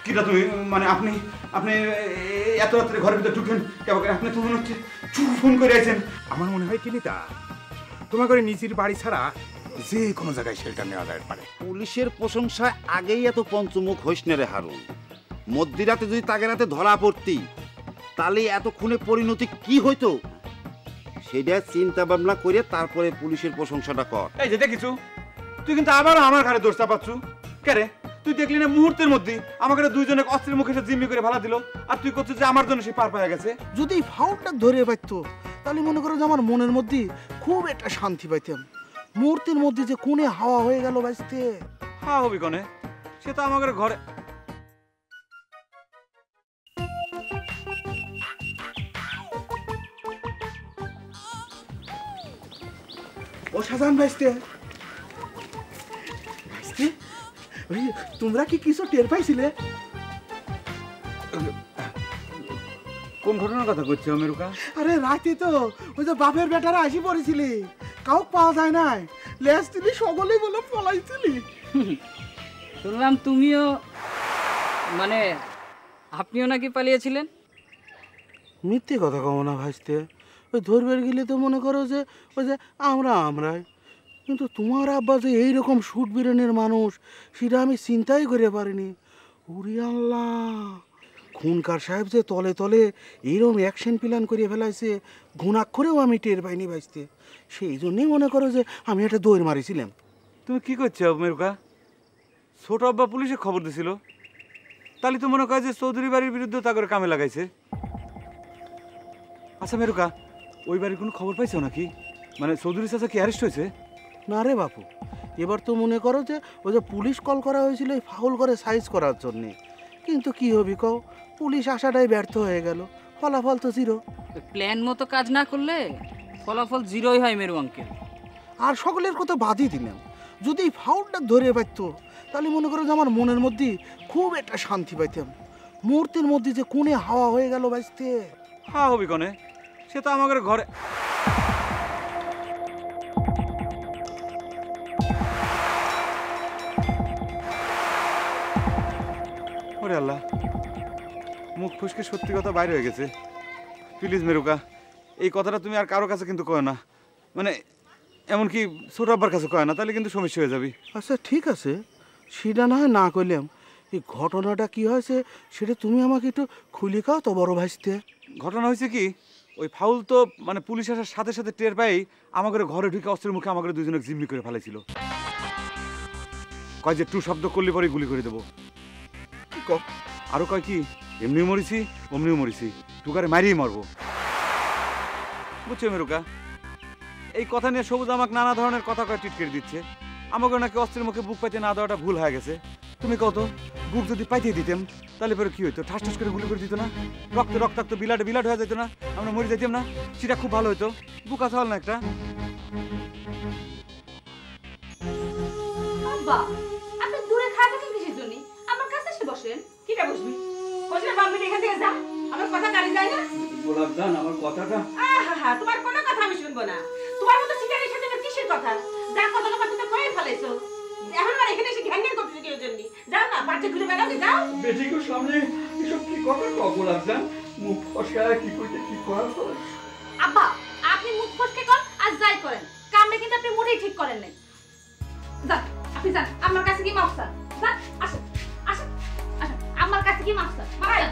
কিটা তুমি মানে আপনি আপনি এত রাত্রে ঘরের ভিতরে ঢুকেন কেমন আপনি তো মনে হচ্ছে ফোন করে আছেন। আমার মনে হয় কিনিতা তোমার করে নিজের বাড়ি ছাড়া যে কোনো জায়গায় শেল্টার নেওয়া যায় পারে। পুলিশের প্রশংসা আগেই এত পঞ্চমুখ হইস না রে হারুন। মধ্যরাতে যদি তাকে রাতে ধরা পড়তি তাহলে এতক্ষণে পরিণতি কি হইতো সেটা চিন্তা ভাবনা করে তারপরে পুলিশের প্রশংসাটা কর। এই যে দেখিছু তুই কিন্তু আবারও আমার ঘরে দোষ চাপাচ্ছু কে? তুই দেখলি না মুহূর্তের মধ্যে আমাকে দুইজনে অস্ত্রের মুখে জিম্মি করে ফেলা দিল, আর তুই করছিস যে আমার জন্য সে পার পাওয়া গেছে। যদি ফাউলটা ধরে পাইতো তাহলে মনে করো যে আমার মনের মধ্যে খুব একটা শান্তি পাইতাম। মুহূর্তের মধ্যে যে কোণে হাওয়া হয়ে গেল বাঁচতে। হ্যাঁ হবি কনে, সে তো আমাদের ঘরে। অসাধারণ বাঁচতে। তোমরা কি কিছু টের পাইছিলে? কোন ঘটনার কথা করছো মেরুকা? আরে রাতে তো ওই যে বাপের বেটারা আসি পড়েছিলি, কাউ পাওয়া যায় নাই, লেজ দিলি সকলেই বলে পলাইছিলি। শুনলাম তুমিও মানে আপনিও নাকি পালিয়েছিলেন। মিথ্যে কথা কম না ভাসতে। ওই ধরবার গেলে তো মনে করো যে ওই যে আমরাই, কিন্তু তোমার আব্বা যে এইরকম শুট বিরানের মানুষ সেটা আমি চিন্তাই করে পারিনি। উরি আল্লাহ, খুনকার সাহেব যে তলে তলে এইরকম অ্যাকশন প্ল্যান করে ফেলাইছে ঘুণাক্ষরেও আমি টের পাইনি বাঁচতে। সেই জন্যই মনে করো যে আমি একটা দৌড় মারিছিলাম। তুমি কি করছো মেরুকা? ছোট আব্বা পুলিশে খবর দিছিল, তাহলে তো মনে করে যে চৌধুরী বাড়ির বিরুদ্ধে তা করে কামে লাগাইছে। আচ্ছা মেরুকা, ওই বাড়ির কোনো খবর পাইছো নাকি? মানে চৌধুরী চাচা কি অ্যারেস্ট হয়েছে? না রে বাপু, এবার তো মনে করো যে ওই যে পুলিশ কল করা হয়েছিল এই ফাউল করে সাইজ করার জন্যে, কিন্তু কি হবি কও, পুলিশ আসাটাই ব্যর্থ হয়ে গেল, ফলাফল তো জিরো। প্ল্যান মতো কাজ না করলে ফলাফল জিরোই হয় মেরু আঙ্কেল। আর সকলের কথা বাদই দিলাম, যদি এই ফাউলটা ধরে পাইতো তাহলে মনে করো যে আমার মনের মধ্যে খুব একটা শান্তি পাইতাম। মুহূর্তের মধ্যে যে কোণে হাওয়া হয়ে গেল বাঁচতে। হ্যাঁ হবি কনে, সে তো আমাদের ঘরে। ওরে আল্লাহ, মুখ ফুসকে সত্যি কথা বাইরে হয়ে গেছে। প্লিজ মেরুকা, এই কথাটা তুমি আর কারো কাছে কিন্তু কয় না, মানে এমনকি ছোট আব্বার কাছে কয় না, তাহলে কিন্তু সমস্যা হয়ে যাবে। আচ্ছা ঠিক আছে, সেটা না হয় না করলাম। এই ঘটনাটা কি হয়েছে সেটা তুমি আমাকে একটু খুলে খাও তো বড় ভাইস্তে। ঘটনা হয়েছে কি, ওই ফাউল তো মানে পুলিশ আসার সাথে সাথে টের পাই আমাদের ঘরে ঢুকে অস্ত্রের মুখে আমাদের দুজনে জিম্মি করে ফেলেছিল। কয় যে টু শব্দ করলে পরে গুলি করে দেবো। আরো কয় কি এমনিও মরিছি অমনিও মরিছি, টুকারে মারিয়ে মারবো। বুঝছো মেরুকা, এই কথা নিয়ে সবুজ আমাকে নানা ধরনের কথা কয় টিটকের দিচ্ছে। আমাকে নাকি অস্ত্রের মুখে বুক পাইতে না দেওয়াটা ভুল হয়ে গেছে। তুমি কত বুক যদি পাইতে দিতাম তাহলে পরে কি হইতো, ঠাস ঠাস করে গুলি করে দিত না, রক্ত রক্তাক্ত বিলাট বিলাট হয়ে যেত না, আমরা মরে যেতাম না, সেটা খুব ভালো হইতো। বুক আছে না একটা। আব্বা আপনি দূরে খাওয়া থাকেন কিসের জন্য? আমার কাছে এসে বসেন। কিটা বসবি? বসলে বাম্বি এখান থেকে যা, আমার কথা কানে যায় না। গোলাপ জান আমার কথাটা আহা, তোমার কোনো কথা আমি শুনবো না। তোমার মতো সিটারের সাথে আমার কিসের কথা? যা কথা তোমার তো কয়ে ফেলেছো। এখন আর এখানে এসে ঘ্যাং ঘ্যাং করতেছে কেউ জন্য। যাও না, বাচ্চা ঘুরে বেড়াতে যাও। বেটিকে সামনে এসব কি কথা কও গোলাপ জান? মুখ ফসকায় কি কইতে কি করা চলে? আব্বা আপনি মুখ ফসকে কর আর যাই করেন, কামটা কিন্তু আপনি মোটেই ঠিক করেন নাই। যান, আপনি যান, আমার কাছে কি মাফ চান? যান, আসেন আসেন আসেন, আমার কাছে কি মাফ চান? ভাই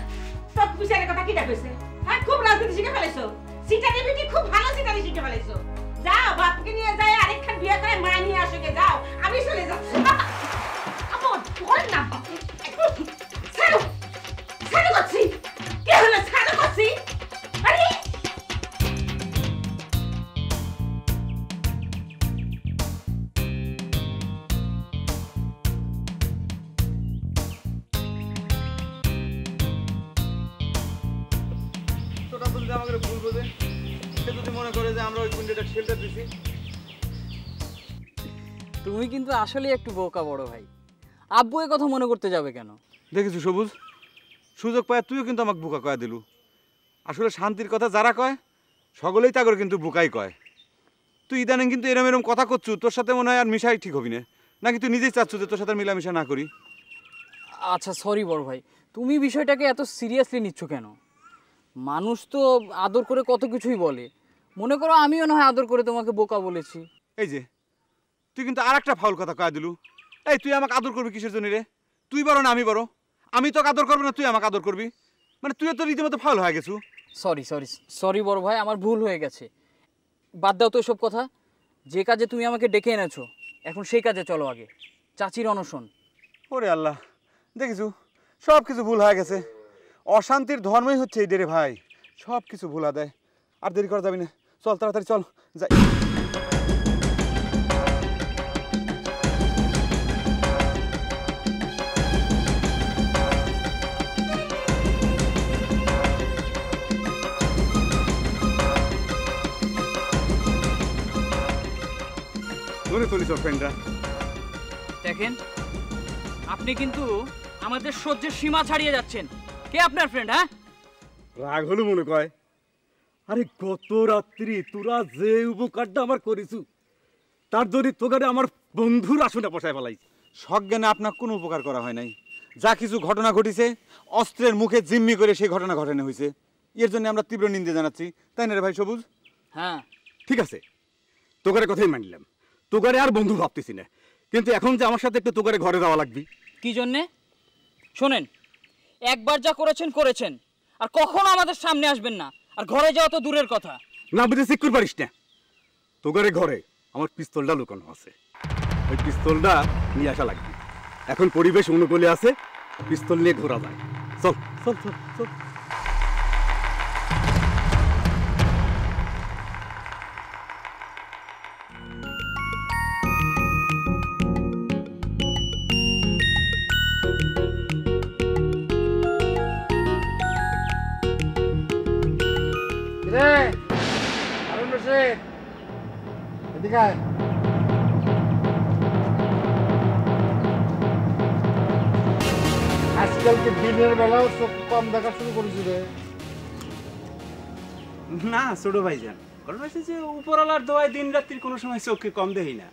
সব বিচারের কথা কিটা কইছে? হ্যাঁ, খুব রাজনীতি শিখে ফেলেছো। সিটারি বিটি খুব ভালো সিটারি শিখে ফেলেছো। যাও, বাপকে নিয়ে যায় আরেকখান বিয়ে করে মা নিয়ে আসো গে, যাও। আমি চলে যাচ্ছি। আপন বল না, ছাড়ো ছাড়ো করছি। কি হলো? ছাড়ো করছি। আরে তোরা তো যদি আমাকে ভুল বোঝে, সে যদি মনে করে যে আমরা ওই কুন্ডিটা শেল্টার দিছি। তুমি কিন্তু আসলে একটু বোকা বড় ভাই। আব্বু এ কথা মনে করতে যাবে কেন? দেখেছো সবুজ, সুযোগ পায় তুইও কিন্তু আমাকে বোকা কয়া দিলু। আসলে শান্তির কথা যারা কয় সকলেই তাগর কিন্তু বোকাই কয়। তুই ইদানিং কিন্তু এরম এরম কথা করছু, তোর সাথে মনে হয় আর মিশাই ঠিক হবি না, নাকি তুই নিজেই চাচ্ছু যে তোর সাথে মিলামিশা না করি? আচ্ছা সরি বড় ভাই, তুমি বিষয়টাকে এত সিরিয়াসলি নিচ্ছ কেন? মানুষ তো আদর করে কত কিছুই বলে। মনে করো আমিও না হয় আদর করে তোমাকে বোকা বলেছি। এই যে তুই কিন্তু আর একটা ফাউল কথা কয়া দিলু। এই তুই আমাকে আদর করবি কিসের জন্য রে? তুই বড় না আমি বড়? আমি তোকে আদর করবো না তুই আমাকে আদর করবি? মানে তুইও তো রীতিমতো ফাউল হয়ে গেছু। সরি সরি সরি বড় ভাই, আমার ভুল হয়ে গেছে। বাদ দাও তো এসব কথা। যে কাজে তুমি আমাকে ডেকে এনেছো, এখন সেই কাজে চলো আগে। চাচির অনশন। ওরে আল্লাহ, দেখিছু সব কিছু ভুল হয়ে গেছে। অশান্তির ধর্মই হচ্ছে এই ডেরে ভাই, সব কিছু ভুলা দেয়। আর দেরি করা যাবি না, চল তাড়াতাড়ি চল যাই। ধরে চলিস ফ্রেন্ডরা। দেখেন, আপনি কিন্তু আমাদের সহ্যের সীমা ছাড়িয়ে যাচ্ছেন। কে আপনার ফ্রেন্ড? হ্যাঁ, রাগ হলো মনে কয়? আরে গত রাত্রি তোরা যে উপকারটা আমার করিছু, তার জন্য তোকে আমার বন্ধুর আসনে বসায় ফেলাইছি। সজ্ঞানে আপনার কোনো উপকার করা হয় নাই। যা কিছু ঘটনা ঘটিছে অস্ত্রের মুখে জিম্মি করে সেই ঘটনা ঘটানো হয়েছে। এর জন্য আমরা তীব্র নিন্দে জানাচ্ছি, তাই না রে ভাই সবুজ? হ্যাঁ ঠিক আছে, তোকারে কথাই মানলাম, তোকারে আর বন্ধু ভাবতেছি না, কিন্তু এখন যে আমার সাথে একটু তোকারে ঘরে যাওয়া লাগবে। কি জন্যে? শোনেন, একবার যা করেছেন করেছেন, আর কখনো আমাদের সামনে আসবেন না। আর ঘরে যাওয়া তো দূরের কথা। না বুঝে চেক করে পারিস না, তোকারে ঘরে আমার পিস্তলটা লুকানো আছে, ওই পিস্তলটা নিয়ে আসা লাগবে। এখন পরিবেশ অনুকূলে আছে, পিস্তল নিয়ে ঘোরা যায়। চল চল চল চল। আজকালকে দিনের বেলাও চোখ কম দেখা শুরু করেছি রে। না ছোট ভাইজান, কারণ হচ্ছে যে উপরওয়ালার দোয়ায় দিন রাত্রির কোনো সময় চোখকে কম দেই না।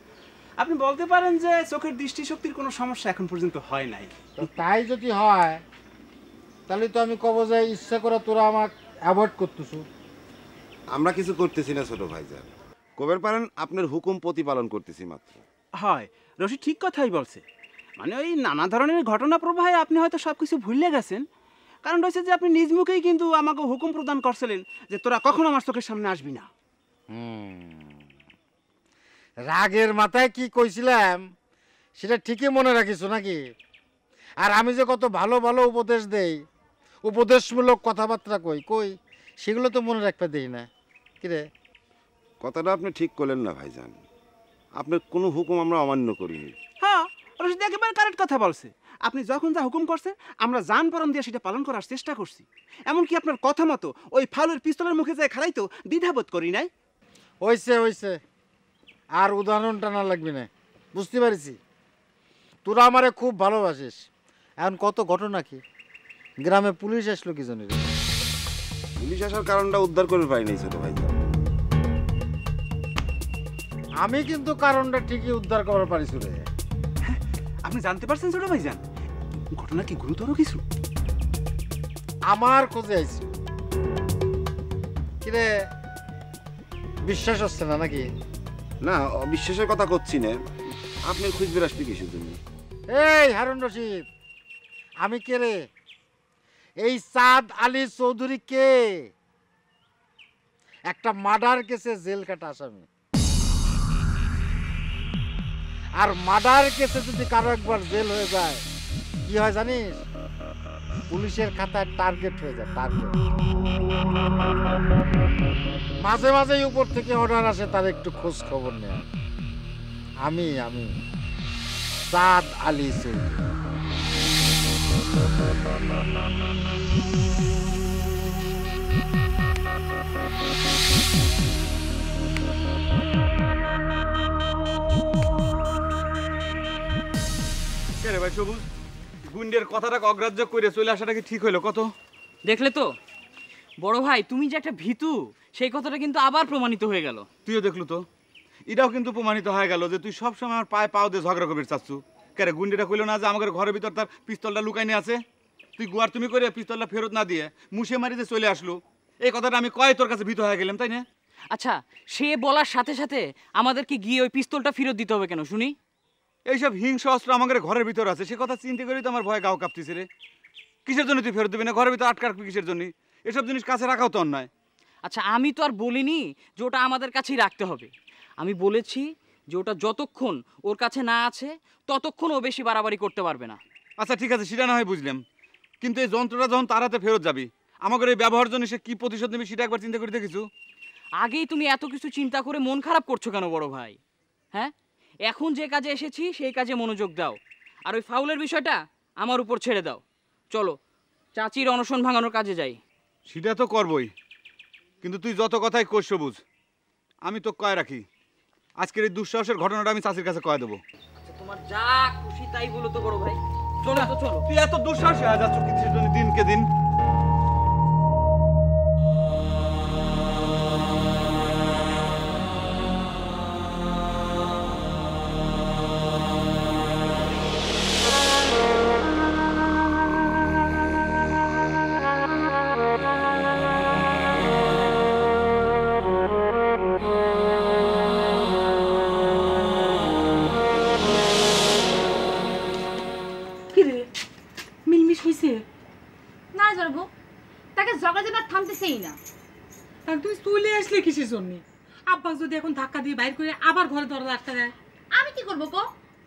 আপনি বলতে পারেন যে চোখের দৃষ্টিশক্তির কোনো সমস্যা এখন পর্যন্ত হয় নাই। তো তাই যদি হয় তাহলে তো আমি কব যে ইচ্ছা করে তোরা আমাকে অ্যাভয়েড করতেছু। আমরা কিছু করতেছি না ছোট ভাইজান, কবের পারেন আপনার হুকুম প্রতিপালন করতেছি মাত্র। হয়, রশি ঠিক কথাই বলছে। মানে ওই নানা ধরনের ঘটনা প্রবাহে আপনি হয়তো সব কিছু ভুলে গেছেন। কারণ হচ্ছে যে আপনি নিজ মুখেই কিন্তু আমাকে হুকুম প্রদান করছিলেন যে তোরা কখনো আমার চোখের সামনে আসবি না। রাগের মাথায় কি কইছিলাম সেটা ঠিকই মনে রাখিস নাকি? আর আমি যে কত ভালো ভালো উপদেশ দেই, উপদেশমূলক কথাবার্তা কই কই সেগুলো তো মনে রাখতে দেই না। কিরে, কথাটা আপনি ঠিক করলেন না ভাইজান, আপনার কোনো হুকুম আমরা অমান্য করিনি। হ্যাঁ, রশিদ একেবারে কারেক্ট কথা বলছে। আপনি যখন যা হুকুম করছেন আমরা জান পরম দিয়ে সেটা পালন করার চেষ্টা করছি। এমনকি আপনার কথা মতো ওই ফাউলের পিস্তলের মুখে যায় খাড়াই তো দ্বিধাবোধ করি নাই। হইছে হইছে, আর উদাহরণ টানা লাগবে না, বুঝতে পারছি। তোরা আমারে খুব ভালোবাসিস। এখন কত ঘটনা কি, গ্রামে পুলিশ আসলো কি জানি রে। পুলিশ আসার কারণটা উদ্ধার করে পাই নাই ছোট ভাই। আমি কিন্তু কারণটা ঠিকই উদ্ধার করার পারিস রে। আপনি জানতে পারছেন ছোট ভাইজান ঘটনা কি গুরুতর কিছু? আমার খোঁজে আইছি। কিরে বিশ্বাস হচ্ছে না নাকি? না, অবিশ্বাসের কথা করছি না, আপনার খুঁজবে আসবে কিসের জন্য? এই হারুন রশিদ, আমি কে রে? এই সাদ আলী চৌধুরী কে? একটা মার্ডার কেসে জেল কাটা আসামি। আর মার্ডার কেসে যদি কারো একবার জেল হয়ে যায় কি হয় জানিস? পুলিশের খাতায় টার্গেট হয়ে যায়, টার্গেট। মাঝে মাঝে উপর থেকে অর্ডার আসে তার একটু খোঁজ খবর নেয়। আমি সাদ আলী চৌধুরী। কে রে ভাই সবুজ, গুন্ডের কথাটাকে অগ্রাহ্য করে চলে আসাটা কি ঠিক হইলো কত? দেখলে তো বড় ভাই, তুমি যে একটা ভীতু সেই কথাটা কিন্তু আবার প্রমাণিত হয়ে গেল। তুইও দেখলু তো, এটাও কিন্তু প্রমাণিত হয়ে গেল যে তুই সবসময় আমার পায়ে পাও দিয়ে ঝগড়া করবি চাচ্ছু। কে রে, গুন্ডিটা কইলো না যে আমাদের ঘরের ভিতর তার পিস্তলটা লুকাই নিয়ে আছে? তুই গুয়ার তুমি করে পিস্তলটা ফেরত না দিয়ে মুছে মারি দিয়ে চলে আসলো। এই কথাটা আমি কয় তোর কাছে ভীত হয়ে গেলাম, তাই না? আচ্ছা, সে বলার সাথে সাথে আমাদেরকে গিয়ে ওই পিস্তলটা ফেরত দিতে হবে কেন শুনি? এইসব হিংস অস্ত্র আমাদের ঘরের ভিতর আছে, সে কথা চিন্তা করেই তো আমার ভয় গাও কাঁপতেছে রে। কিসের জন্য তুই ফেরত দিবি না? ঘরের ভিতর আটকা রাখবি কিসের জন্য? এসব জিনিস কাছে রাখাও তো অন্যায়। আচ্ছা, আমি তো আর বলিনি যে ওটা আমাদের কাছেই রাখতে হবে। আমি বলেছি যে ওটা যতক্ষণ ওর কাছে না আছে ততক্ষণ ও বেশি বাড়াবাড়ি করতে পারবে না। আচ্ছা ঠিক আছে, সেটা না হয় বুঝলাম, কিন্তু এই যন্ত্রটা যখন তার হাতে ফেরত যাবি, আমাদের এই ব্যবহার জন্য সে কি প্রতিশোধ নেবে সেটা একবার চিন্তা করে দেখেছো? আগেই তুমি এত কিছু চিন্তা করে মন খারাপ করছো কেন বড় ভাই? হ্যাঁ, এখন যে কাজে এসেছি সেই কাজে মনোযোগ দাও, আর ওই ফাউলের বিষয়টা আমার উপর ছেড়ে দাও। চলো চাচির অনশন ভাঙানোর কাজে যাই। সেটা তো করবই, কিন্তু তুই যত কথাই কোষ সবুজ, আমি তো কয় রাখি, আজকের এই দুঃসাহসের ঘটনাটা আমি চাচির কাছে কয়ে দেবো। আচ্ছা, তোমার যা খুশি তাই বলো তো বড় ভাই। চলো তো চলো। তুই এত দুঃসাহসী হয়ে যাচ্ছ কিছুর জন্য দিনকে দিন। মিলমিশ হইছে না জরবো, তাকে ঝগড়া যেন থামতেছেই না। আর তুই চলে আসলে কিসের জন্য? আব্বা যদি এখন ধাক্কা দিয়ে বাইর করে আবার ঘরে দরজা আটকা দেয়, আমি কি করবো কো?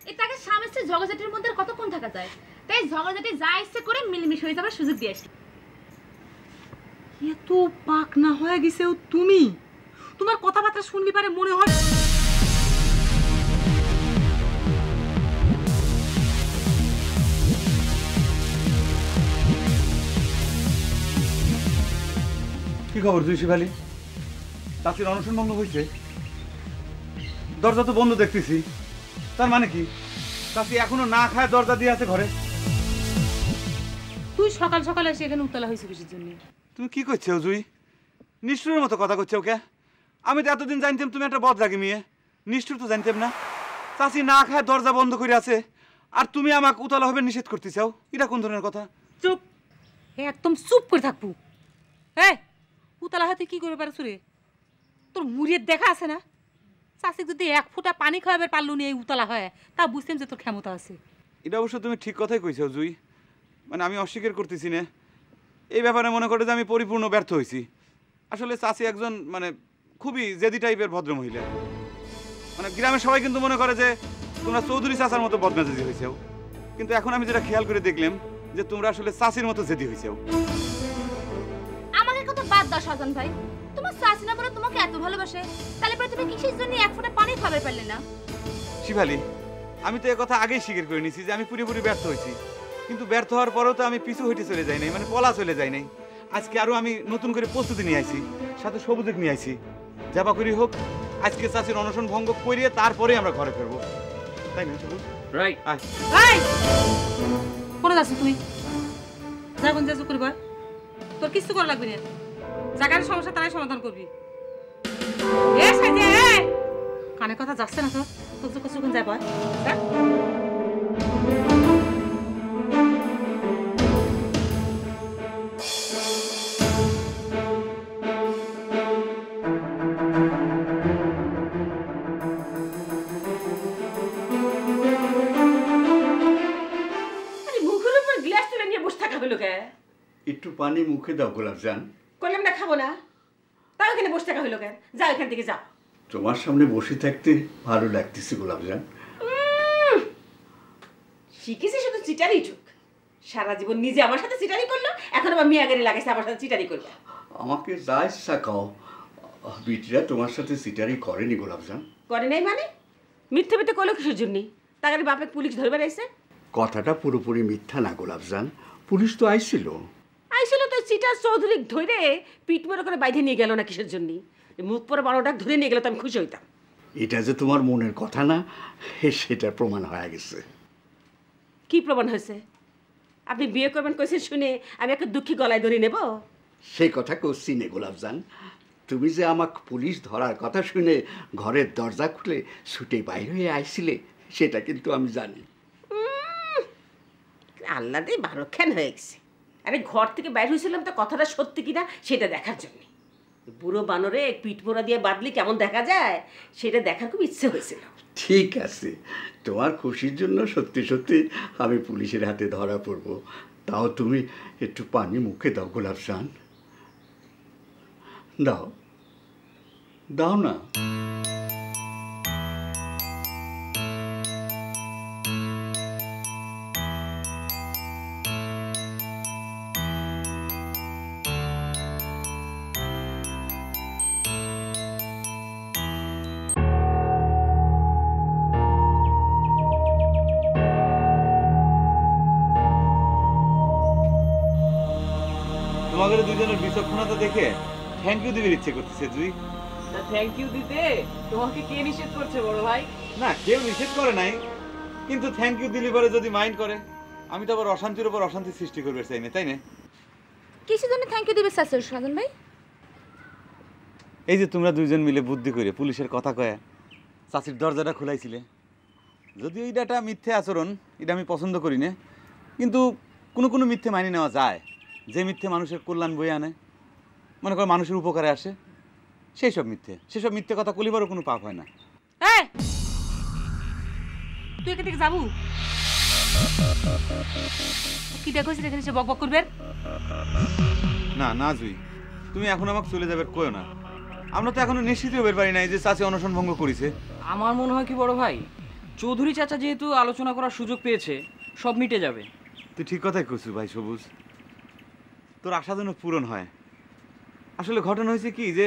এই তাকে স্বামী স্ত্রী ঝগড়াঝাটির মধ্যে আর কতক্ষণ থাকা যায়? তাই ঝগড়াঝাটি যা ইচ্ছে করে মিলমিশ হয়ে যাবার সুযোগ দিয়ে আসি। এত পাক না হয়ে গেছেও তুমি? তোমার কথাবার্তা শুনলি পারে মনে হয় কি খবর তুই শিবালি? চাচির অনশন ভঙ্গ হয়েছে? দরজা তো বন্ধ দেখতেছি, তার মানে কি চাচি এখনো না খায় দরজা দিয়ে আছে ঘরে? তুই সকাল সকাল এসে এখানে উতলা হয়েছে কিসের জন্য? তুমি কি করছো জুই? নিষ্ঠুরের মতো কথা করছো ওকে? আমি তো এতদিন জানতাম তুমি একটা বদরাগী মেয়ে, নিষ্ঠুর তো জানতাম না। চাচি না খায় দরজা বন্ধ করে আছে আর তুমি আমাকে উতলা হবে নিষেধ করতে চাও? এটা কোন ধরনের কথা? চুপ, একদম চুপ করে থাকবো। হ্যাঁ, উতলা হাতে কি করে পারছো রে? তোর মুড়িয়ে দেখা আছে না? চাষি যদি এক ফোঁটা পানি খাওয়াবে পারলু নিয়ে উতলা হয়, তা বুঝতাম যে তোর ক্ষমতা আছে। এটা অবশ্য তুমি ঠিক কথাই কইছো জুই, মানে আমি অস্বীকার করতেছি না। এই ব্যাপারে মনে করে যে আমি পরিপূর্ণ ব্যর্থ হয়েছি। আসলে চাচি একজন মানে খুবই জেদি টাইপের ভদ্র মহিলা। মানে গ্রামের সবাই কিন্তু মনে করে যে তোমরা চৌধুরী চাচার মতো বদমেজাজি হয়েছেও, কিন্তু এখন আমি যেটা খেয়াল করে দেখলাম যে তোমরা আসলে চাচির মতো জেদি হয়েছেও। আমাকে কত বাদ দাও সাজান ভাই, তোমার শাশি না বলে তোমাকে এত ভালোবাসে, তাহলে পরে তুমি কিসের জন্য এক ফোঁটা পানি খাবে পারলে না? শিবালি, আমি তো এই কথা আগেই স্বীকার করে নিয়েছি যে আমি পুরোপুরি ব্যর্থ হয়েছি, কিন্তু ব্যর্থ হওয়ার পরেও তো আমি পিছু হইতে চলে যাই নাই, মানে পলা চলে যাই নাই। আজকে আরো আমি নতুন করে প্রস্তুতি নিয়ে আইছি, সাথে সবুজক নিয়ে আইছি। যাবা করি হোক, আজকে চাচির অনশন ভঙ্গ করিয়ে তারপরে আমরা ঘরে ফিরবো, তাই না সবুজ? রাইট। আয় এই কোন যাচ্ছ তুই? যা কোন যাচ্ছ করবা, তোর কিছু করা লাগবে না। জায়গার সমস্যা তারাই সমাধান করবি। এ সাইজে কানে কথা যাচ্ছে না তোর, তোর তো কিছু যাবো। একটু পানি মুখে দাও গোলাপজান। করলাম না খাবো না, তাও এখানে বসে থাকা হইলো কেন? যাও এখান থেকে যাও। তোমার সামনে বসে থাকতে ভালো লাগতেছে গোলাপজান। শিখেছি শুধু চিটারি চুক, সারা জীবন নিজে আমার সাথে চিটারি করলো, এখন আবার মিয়া গাড়ি লাগাইছে আমার সাথে চিটারি করবে। আমাকে যা ইচ্ছা খাও, বিটিরা তোমার সাথে চিটারি করেনি গোলাপজান। করে নাই মানে? মিথ্যে মিথ্যে করলো কিসের জন্য? তাদের বাপে পুলিশ ধরবে আইছে। কথাটা পুরোপুরি মিথ্যা না গোলাপজান, পুলিশ তো আইছিল। আইছিল তো চিটার চৌধুরী ধরে পিট মেরে করে বাইরে নিয়ে গেল না কিসের জন্য? মুখ পরে 12টা ধরে নিয়ে গেলে তো আমি খুশি হইতাম। এটা যে তোমার মনের কথা না, সেটা প্রমাণ হয়ে গেছে। কি প্রমাণ হয়েছে? আপনি বিয়ে করবেন কইছেন শুনে আমি একটা দুঃখী গলায় ধরে নেব? সেই কথা করছি নে গোলাপজান। তুমি যে আমাকে পুলিশ ধরার কথা শুনে ঘরের দরজা খুলে ছুটে বাইরে হয়ে আইছিলে, সেটা কিন্তু আমি জানি। আল্লাহ দিয়ে বারোখান হয়ে গেছে। আরে ঘর থেকে বাইরে হয়েছিলাম তো কথাটা সত্যি কিনা সেটা দেখার জন্য। বুড়ো বানরে পিঠ মোড়া দিয়ে বাঁধলে কেমন দেখা যায় সেটা দেখার খুব ইচ্ছে হয়েছিল। ঠিক আছে, তোমার খুশির জন্য সত্যি সত্যি আমি পুলিশের হাতে ধরা পড়ব। তাও তুমি একটু পানি মুখে দাও গোলাপজান, দাও দাও না। তোমাদের দুজনের বিচক্ষণতা দেখে থ্যাংক ইউ দিতে ইচ্ছে করতেছে জুই। থ্যাংক ইউ দিতে তোমাকে কে নিষেধ করছে বড় ভাই? না, কেউ নিষেধ করে নাই, কিন্তু থ্যাংক ইউ দিলে পরে যদি মাইন্ড করে আমি তো আবার অশান্তির উপর অশান্তি সৃষ্টি করবে চাই না, তাই না? কিসের জন্য থ্যাংক ইউ দিবে স্যার সাধন ভাই? এই যে তোমরা দুইজন মিলে বুদ্ধি করে পুলিশের কথা কয়ে চাচির দরজাটা খোলাইছিলে, যদিও এইটা মিথ্যে আচরণ, এটা আমি পছন্দ করি না, কিন্তু কোনো কোনো মিথ্যে মানিয়ে নেওয়া যায়। যে মিথ্যে মানুষের কল্যাণ বয়ে আনে, মনে করে মানুষের উপকারে আসে, সেসব মিথ্যে কথা কলিবারও কোনো পাপ হয় না। তুই এখান থেকে যাবো? কি দেখছিস এখানে সে বকবক করবে? না না জুই, তুমি এখন আমাকে চলে যাবে কইও না। আমরা তো এখনো নিশ্চিত হতে পারি নাই যে চাচি অনশন ভঙ্গ করেছে। আমার মনে হয় কি বড় ভাই, চৌধুরী চাচা যেহেতু আলোচনা করার সুযোগ পেয়েছে, সব মিটে যাবে। তুই ঠিক কথাই কইছিস ভাই সবুজ, তোর আশা যেন পূরণ হয়। আসলে ঘটনা হয়েছে কি যে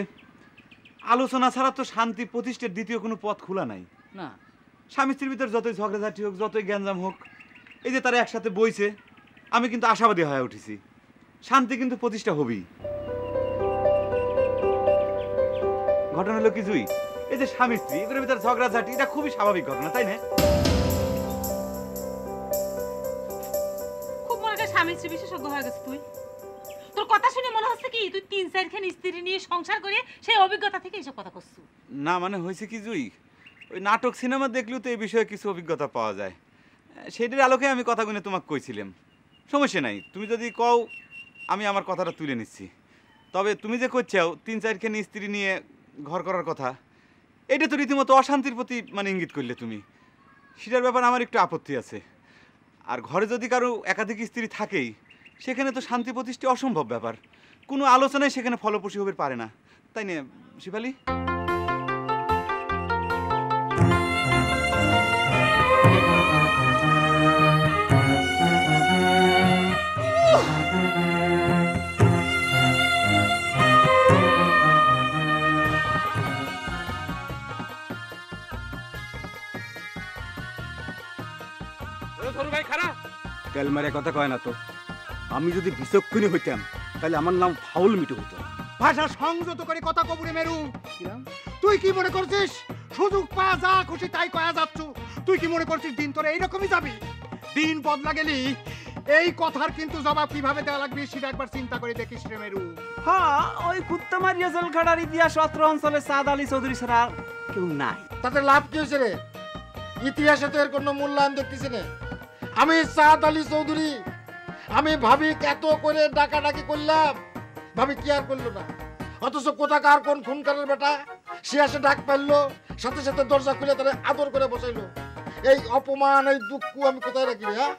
আলোচনা ছাড়া তো শান্তি প্রতিষ্ঠার দ্বিতীয় কোনো পথ খোলা নাই। না, স্বামী স্ত্রীর ভিতর যতই ঝগড়াঝাটি হোক, যতই গ্যাঞ্জাম হোক, এই যে তারা একসাথে বইছে, আমি কিন্তু আশাবাদী হয়ে উঠেছি, শান্তি কিন্তু প্রতিষ্ঠা হবেই। ঘটনা হলো কি জুই, এই যে স্বামী স্ত্রী এগুলোর ভিতর ঝগড়াঝাটি, এটা খুবই স্বাভাবিক ঘটনা, তাই না? খুব মনে হয় স্বামী স্ত্রী বিশেষজ্ঞ হয়ে গেছে তুই। তোর কথা শুনে মনে হচ্ছে কি তুই 3-4খান স্ত্রী নিয়ে সংসার করে সেই অভিজ্ঞতা থেকে এইসব কথা করছিস। না মানে হয়েছে কি জুই, ওই নাটক সিনেমা দেখলেও তো এই বিষয়ে কিছু অভিজ্ঞতা পাওয়া যায়, সেটির আলোকে আমি কথাগুলো তোমাকে কইছিলাম। সমস্যা নাই, তুমি যদি কও আমি আমার কথাটা তুলে নিচ্ছি। তবে তুমি যে করছাও 3-4খান স্ত্রী নিয়ে ঘর করার কথা, এটা তো রীতিমতো অশান্তির প্রতি মানে ইঙ্গিত করলে তুমি, সেটার ব্যাপারে আমার একটু আপত্তি আছে। আর ঘরে যদি কারো একাধিক স্ত্রী থাকেই, সেখানে তো শান্তি প্রতিষ্ঠা অসম্ভব ব্যাপার, কোনো আলোচনায় সেখানে ফলপ্রসূ হতে পারে না, তাই না শিফালি? তেল মারে কথা কয় না তো। আমি যদি বিচক্ষণী হইতাম তাহলে আমার নাম ফাউল মিটু হইতো। ভাষা সংযত করে কথা কবুরে মেরু। তুই কি মনে করছিস সুযোগ পাওয়া যা খুশি তাই কয়া যাচ্ছ। তুই কি মনে করছিস দিন তোরে এইরকমই যাবি? দিন বদলা গেলি এই কথার কিন্তু জবাব কিভাবে দেওয়া লাগবে সেটা একবার চিন্তা করে দেখিস রে মেরু। হ্যাঁ, ওই কুত্তামার রেজাল খাড়ার ইতিহাস অত্র অঞ্চলে সাদ আলী চৌধুরী ছাড়া আর কেউ নাই। তাতে লাভ কি হয়েছে রে? ইতিহাসে তো এর কোনো মূল্যায়ন দেখতেছি না। আমি সাদ আলী চৌধুরী, আমি ভাবি এত করে ডাকাডাকি করলাম, ভাবি কি আর করলো না। অথচ কোথাকার কোন খুনকারের বেটা সে আসে ডাক পারলো, সাথে সাথে দরজা খুলে তারা আদর করে বসাইলো। এই অপমান, এই দুঃখ আমি কোথায় রাখি রে? হ্যাঁ,